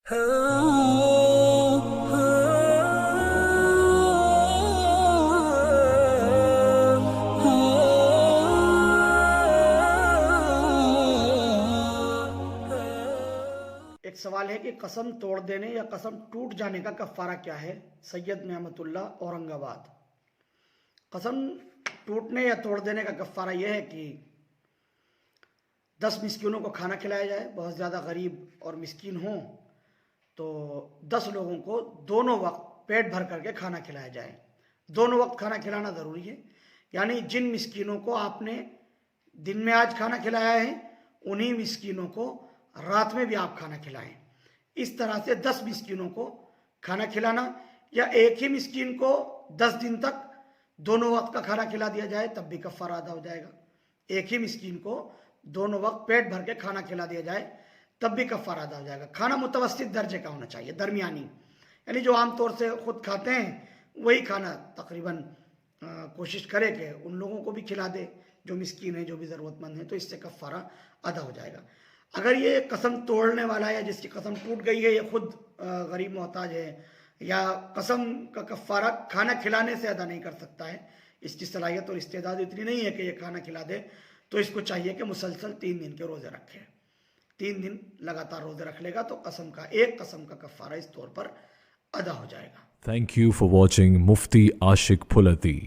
ایک سوال ہے کہ قسم توڑ دینے یا قسم ٹوٹ جانے کا کفارہ کیا ہے؟ سید نعمت اللہ اورنگ آباد۔ قسم ٹوٹنے یا توڑ دینے کا کفارہ یہ ہے کہ 10 مسکینوں کو کھانا کھلایا جائے، بہت زیادہ غریب اور مسکین ہوں تو 10 لوگوں کو دونوں وقت پیٹ بھر کر کے کھانا کھلایا جائے۔ دونوں وقت کھانا کھلانا ضروری ہے، یعنی جن مسکینوں کو آپ نے دن میں آج کھانا کھلایا ہے انہی مسکینوں کو رات میں بھی آپ کھانا کھلائیں۔ اس طرح سے 10 مسکینوں کو کھانا کھلانا، یا ایک ہی مسکین کو 10 دن تک دونوں وقت کا کھانا کھلا دیا جائے تب بھی کفارہ ادا ہو جائے گا۔ ایک ہی مسکین کو دونوں وقت پیٹ بھر کے کھانا کھلا دیا جائے تب بھی کفارہ ادا ہو جائے گا۔ کھانا متوسط درجے کا ہونا چاہیے، درمیانی، یعنی جو عام طور سے خود کھاتے ہیں وہی کھانا تقریباً کوشش کرے کہ ان لوگوں کو بھی کھلا دے جو مسکین ہیں، جو بھی ضرورت مند ہیں، تو اس سے کفارہ ادا ہو جائے گا۔ اگر یہ قسم توڑنے والا ہے، جس کی قسم ٹوٹ گئی ہے، یہ خود غریب محتاج ہے یا قسم کا کفارہ کھانا کھلانے سے ادا نہیں کر سکتا ہے، اس کی صلاحیت اور استعداد اتنی نہیں ہے کہ یہ کھانا کھلا دے، تو اس کو چاہیے کہ مسلسل 3 دن کے روزے رکھے۔ 3 دن لگاتار روزے رکھ لے گا تو ایک قسم کا کفارہ اس طور پر ادا ہو جائے گا۔ Thank you for watching Mufti Ashik Phulati.